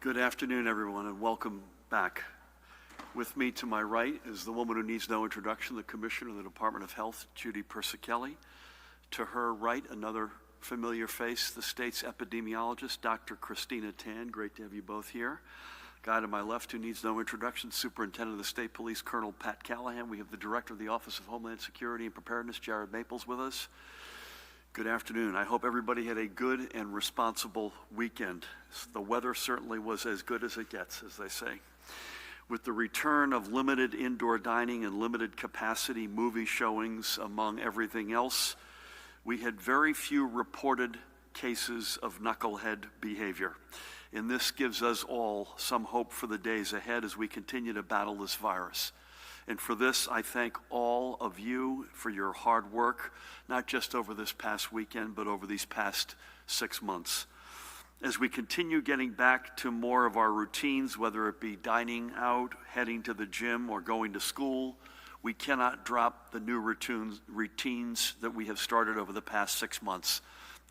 Good afternoon, everyone, and welcome back. With me to my right is the woman who needs no introduction, the Commissioner of the Department of Health, Judy Persicelli. To her right, another familiar face, the state's epidemiologist, Dr. Christina Tan. Great to have you both here. Guy to my left who needs no introduction, Superintendent of the State Police, Colonel Pat Callahan. We have the Director of the Office of Homeland Security and Preparedness, Jared Maples, with us. Good afternoon. I hope everybody had a good and responsible weekend. The weather certainly was as good as it gets, as they say. With the return of limited indoor dining and limited capacity movie showings among everything else, we had very few reported cases of knucklehead behavior. And this gives us all some hope for the days ahead as we continue to battle this virus. And for this, I thank all of you for your hard work, not just over this past weekend, but over these past 6 months. As we continue getting back to more of our routines, whether it be dining out, heading to the gym, or going to school, we cannot drop the new routines that we have started over the past 6 months,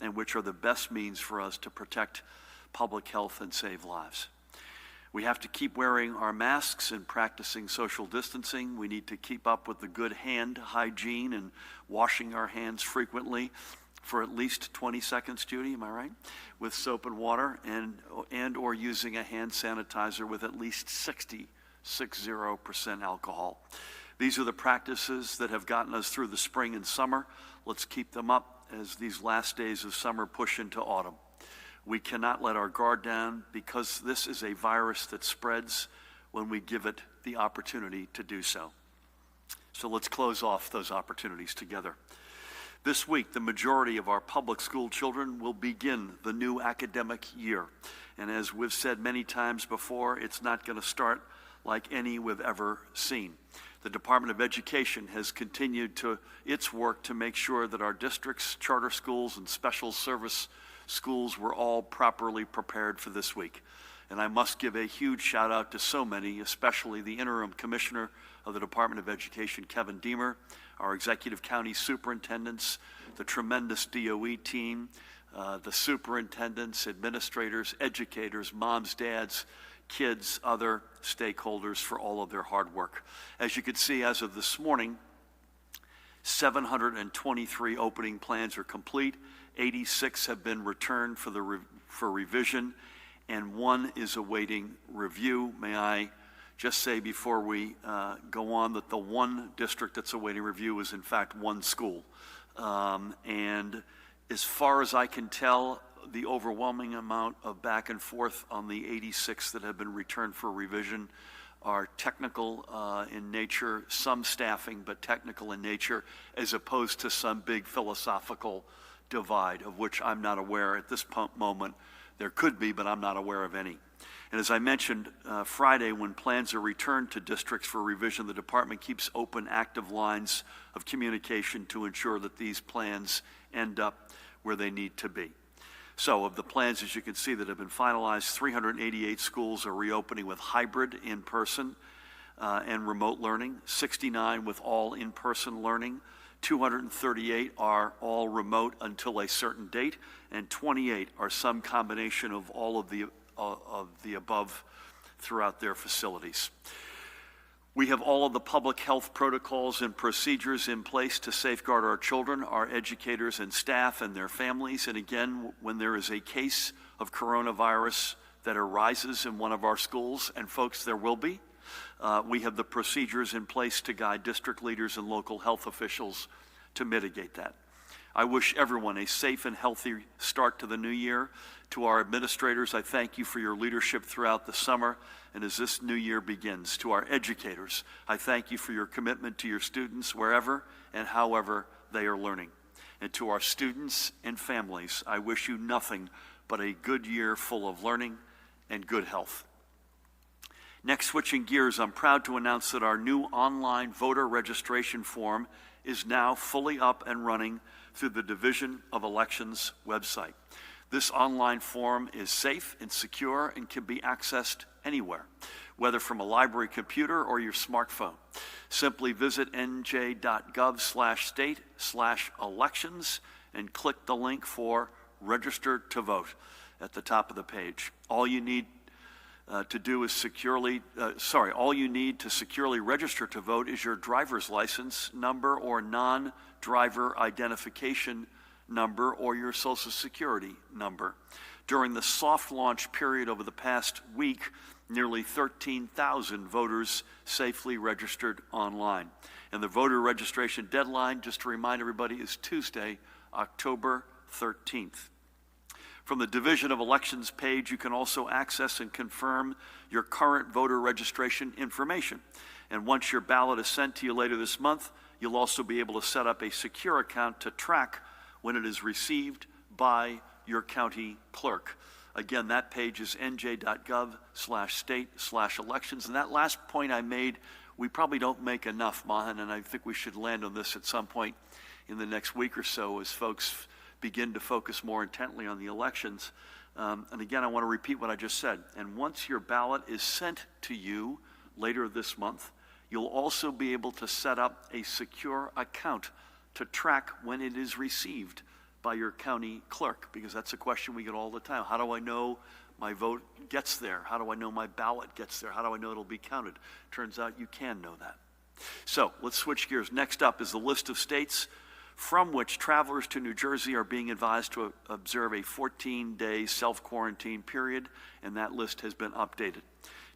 and which are the best means for us to protect public health and save lives. We have to keep wearing our masks and practicing social distancing. We need to keep up with the good hand hygiene and washing our hands frequently for at least 20 seconds, Judy, am I right? With soap and water and or using a hand sanitizer with at least 60% alcohol. These are the practices that have gotten us through the spring and summer. Let's keep them up as these last days of summer push into autumn. We cannot let our guard down because this is a virus that spreads when we give it the opportunity to do so. So let's close off those opportunities together. This week, the majority of our public school children will begin the new academic year. And as we've said many times before, it's not going to start like any we've ever seen. The Department of Education has continued its work to make sure that our districts, charter schools, and special service schools were all properly prepared for this week. And I must give a huge shout out to so many, especially the interim commissioner of the Department of Education, Kevin Deemer, our executive county superintendents, the tremendous DOE team, the superintendents, administrators, educators, moms, dads, kids, other stakeholders for all of their hard work. As you can see, as of this morning, 723 opening plans are complete. 86 have been returned for revision, and 1 is awaiting review. May I just say before we go on that the one district that's awaiting review is in fact one school. And as far as I can tell, the overwhelming amount of back and forth on the 86 that have been returned for revision are technical in nature, some staffing, but technical in nature, as opposed to some big philosophical divide, of which I'm not aware at this moment. There could be, but I'm not aware of any. And as I mentioned Friday, when plans are returned to districts for revision, the department keeps open active lines of communication to ensure that these plans end up where they need to be. So of the plans, as you can see, that have been finalized, 388 schools are reopening with hybrid in-person and remote learning, 69 with all in-person learning, 238 are all remote until a certain date, and 28 are some combination of all of the above throughout their facilities. We have all of the public health protocols and procedures in place to safeguard our children, our educators and staff and their families. And again, when there is a case of coronavirus that arises in one of our schools, and folks, there will be, we have the procedures in place to guide district leaders and local health officials to mitigate that. I wish everyone a safe and healthy start to the new year. To our administrators, I thank you for your leadership throughout the summer and as this new year begins. To our educators, I thank you for your commitment to your students wherever and however they are learning. And to our students and families, I wish you nothing but a good year full of learning and good health. Next, switching gears, I'm proud to announce that our new online voter registration form is now fully up and running through the Division of Elections website. This online form is safe and secure and can be accessed anywhere, whether from a library computer or your smartphone. Simply visit nj.gov/state/elections and click the link for Register to Vote at the top of the page. All you need all you need to securely register to vote is your driver's license number or non-driver identification number or your Social Security number. During the soft launch period over the past week, nearly 13,000 voters safely registered online. And the voter registration deadline, just to remind everybody, is Tuesday, October 13th. From the Division of Elections page, you can also access and confirm your current voter registration information. And once your ballot is sent to you later this month, you'll also be able to set up a secure account to track when it is received by your county clerk. Again, that page is nj.gov/state/elections. And that last point I made, we probably don't make enough, Mahan, and I think we should land on this at some point in the next week or so as folks begin to focus more intently on the elections. And again, I want to repeat what I just said. And once your ballot is sent to you later this month, you'll also be able to set up a secure account to track when it is received by your county clerk, because that's a question we get all the time. How do I know my vote gets there? How do I know my ballot gets there? How do I know it'll be counted? Turns out you can know that. So let's switch gears. Next up is the list of states from which travelers to New Jersey are being advised to observe a 14-day self-quarantine period, and that list has been updated.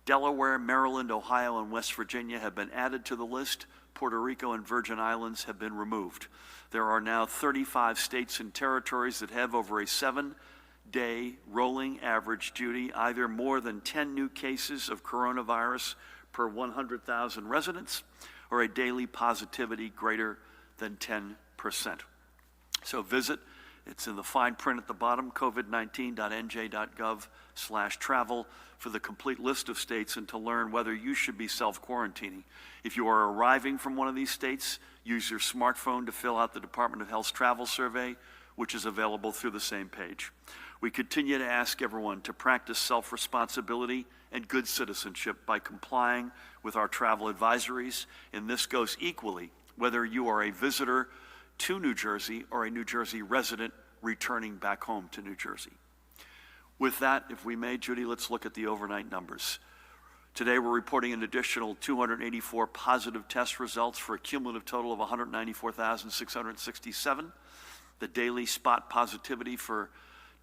Delaware, Maryland, Ohio, and West Virginia have been added to the list. Puerto Rico and Virgin Islands have been removed. There are now 35 states and territories that have over a 7-day rolling average, Judy, either more than 10 new cases of coronavirus per 100,000 residents or a daily positivity greater than 10%. So visit, it's in the fine print at the bottom, covid19.nj.gov/travel for the complete list of states and to learn whether you should be self-quarantining. If you are arriving from one of these states, use your smartphone to fill out the Department of Health's travel survey, which is available through the same page. We continue to ask everyone to practice self-responsibility and good citizenship by complying with our travel advisories, and this goes equally whether you are a visitor to New Jersey or a New Jersey resident returning back home to New Jersey. With that, if we may, Judy, let's look at the overnight numbers. Today we're reporting an additional 284 positive test results for a cumulative total of 194,667. The daily spot positivity for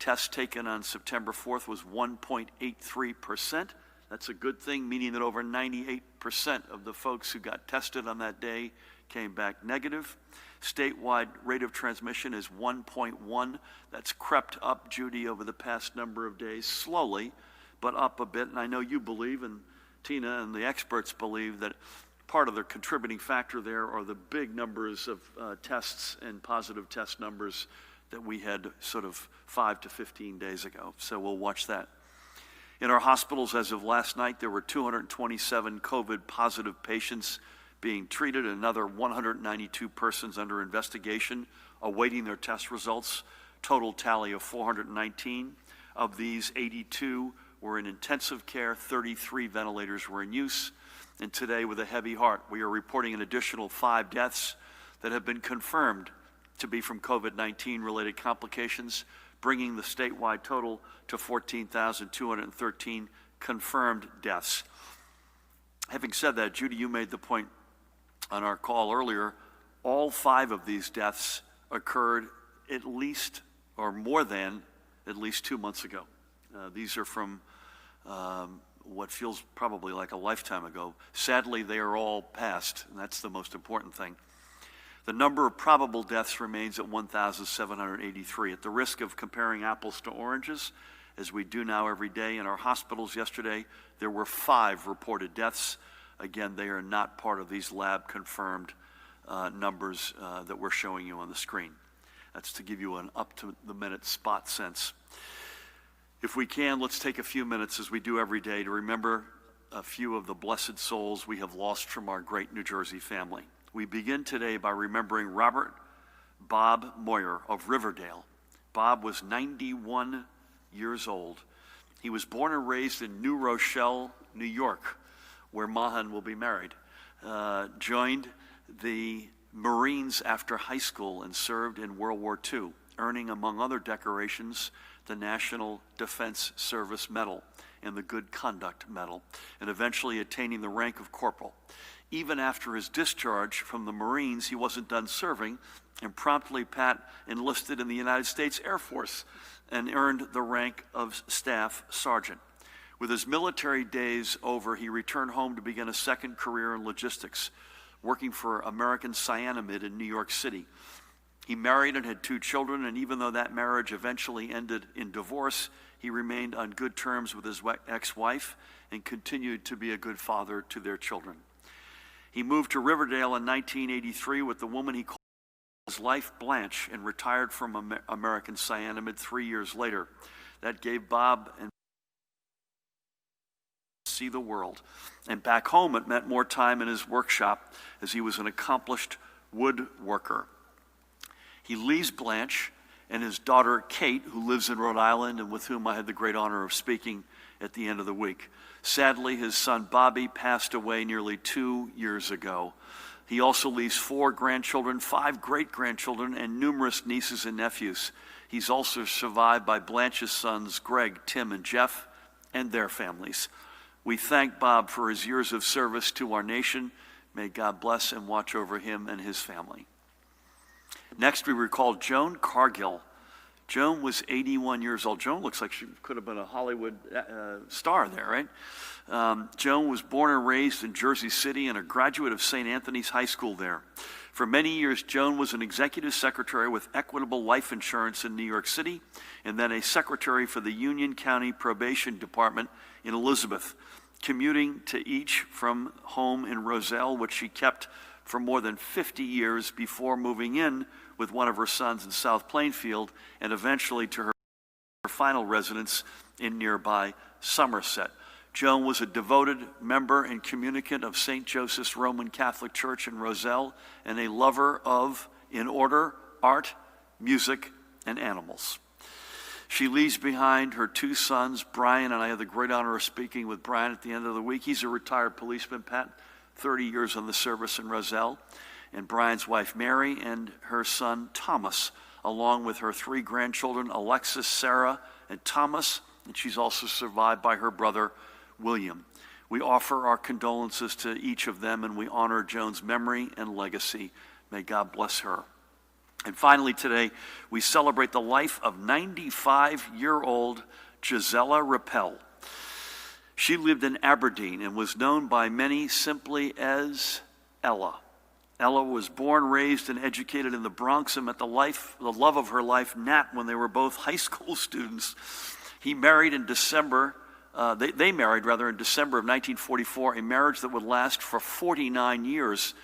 tests taken on September 4th was 1.83%. That's a good thing, meaning that over 98% of the folks who got tested on that day came back negative. Statewide rate of transmission is 1.1. That's crept up, Judy, over the past number of days, slowly, but up a bit. And I know you believe, and Tina and the experts believe, that part of the contributing factor there are the big numbers of tests and positive test numbers that we had sort of 5 to 15 days ago. So we'll watch that. In our hospitals as of last night, there were 227 COVID positive patients being treated, another 192 persons under investigation awaiting their test results, total tally of 419. Of these, 82 were in intensive care, 33 ventilators were in use, and today, with a heavy heart, we are reporting an additional 5 deaths that have been confirmed to be from COVID-19 related complications, bringing the statewide total to 14,213 confirmed deaths. Having said that, Judy, you made the point on our call earlier, all 5 of these deaths occurred at least, or more than, at least 2 months ago. These are from what feels probably like a lifetime ago. Sadly, they are all past, and that's the most important thing. The number of probable deaths remains at 1,783. At the risk of comparing apples to oranges, as we do now every day in our hospitals yesterday, there were 5 reported deaths. Again, they are not part of these lab-confirmed numbers that we're showing you on the screen. That's to give you an up-to-the-minute spot sense. If we can, let's take a few minutes, as we do every day, to remember a few of the blessed souls we have lost from our great New Jersey family. We begin today by remembering Robert Bob Moyer of Riverdale. Bob was 91 years old. He was born and raised in New Rochelle, New York, where Mahan will be married. Joined the Marines after high school and served in World War II, earning, among other decorations, the National Defense Service Medal. and the Good Conduct Medal, and eventually attaining the rank of corporal. Even after his discharge from the Marines, he wasn't done serving, and promptly Pat enlisted in the United States Air Force and earned the rank of Staff Sergeant. With his military days over, he returned home to begin a second career in logistics, working for American Cyanamid in New York City. He married and had 2 children, and even though that marriage eventually ended in divorce, he remained on good terms with his ex-wife and continued to be a good father to their children. He moved to Riverdale in 1983 with the woman he called his life, Blanche, and retired from American Cyanamid 3 years later. That gave Bob and see the world. And back home, it meant more time in his workshop as he was an accomplished woodworker. He leaves Blanche and his daughter, Kate, who lives in Rhode Island and with whom I had the great honor of speaking at the end of the week. Sadly, his son, Bobby, passed away nearly 2 years ago. He also leaves 4 grandchildren, 5 great-grandchildren, and numerous nieces and nephews. He's also survived by Blanche's sons, Greg, Tim, and Jeff, and their families. We thank Bob for his years of service to our nation. May God bless and watch over him and his family. Next, we recall Joan Cargill. Joan was 81 years old. Joan looks like she could have been a Hollywood star there, right? Joan was born and raised in Jersey City and a graduate of St. Anthony's High School there. For many years, Joan was an executive secretary with Equitable Life Insurance in New York City, and then a secretary for the Union County Probation Department in Elizabeth, commuting to each from home in Roselle, which she kept for more than 50 years before moving in with one of her sons in South Plainfield, and eventually to her final residence in nearby Somerset. Joan was a devoted member and communicant of St. Joseph's Roman Catholic Church in Roselle, and a lover of, in order, art, music, and animals. She leaves behind her 2 sons, Brian, and I had the great honor of speaking with Brian at the end of the week. He's a retired policeman, Pat, 30 years on the service in Roselle, and Brian's wife, Mary, and her son, Thomas, along with her 3 grandchildren, Alexis, Sarah, and Thomas, and she's also survived by her brother, William. We offer our condolences to each of them, and we honor Joan's memory and legacy. May God bless her. And finally today, we celebrate the life of 95-year-old Gisela Rappel. She lived in Aberdeen and was known by many simply as Ella. Ella was born, raised, and educated in the Bronx and met the love of her life, Nat, when they were both high school students. They married in December of 1944, a marriage that would last for 49 years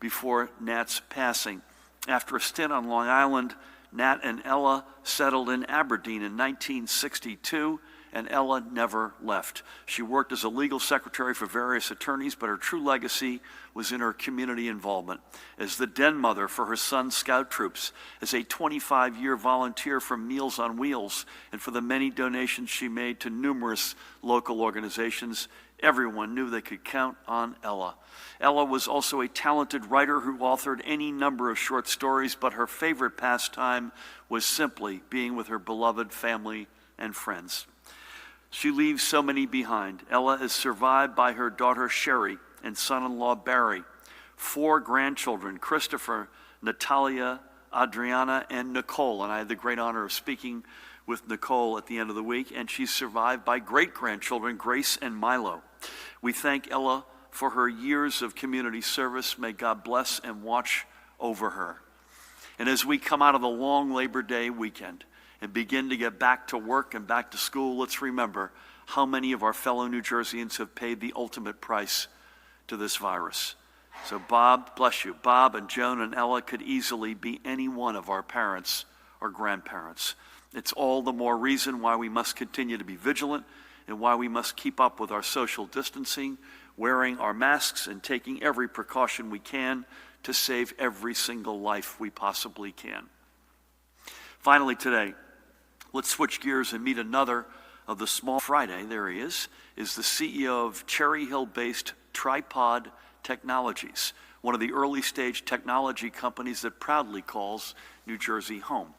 before Nat's passing. After a stint on Long Island, Nat and Ella settled in Aberdeen in 1962, and Ella never left. She worked as a legal secretary for various attorneys, but her true legacy was in her community involvement. As the den mother for her son's scout troops, as a 25-year volunteer for Meals on Wheels, and for the many donations she made to numerous local organizations, everyone knew they could count on Ella. Ella was also a talented writer who authored any number of short stories, but her favorite pastime was simply being with her beloved family and friends. She leaves so many behind. Ella is survived by her daughter Sherry and son-in-law Barry, 4 grandchildren, Christopher, Natalia, Adriana, and Nicole. And I had the great honor of speaking with Nicole at the end of the week, and she's survived by great-grandchildren, Grace and Milo. We thank Ella for her years of community service. May God bless and watch over her. And as we come out of the long Labor Day weekend and begin to get back to work and back to school, let's remember how many of our fellow New Jerseyans have paid the ultimate price to this virus. So Bob, bless you, Bob and Joan and Ella could easily be any one of our parents or grandparents. It's all the more reason why we must continue to be vigilant and why we must keep up with our social distancing, wearing our masks, and taking every precaution we can to save every single life we possibly can. Finally today, let's switch gears and meet another of the small. Friday, there he is the CEO of Cherry Hill-based Tripod Technologies, one of the early-stage technology companies that proudly calls New Jersey home.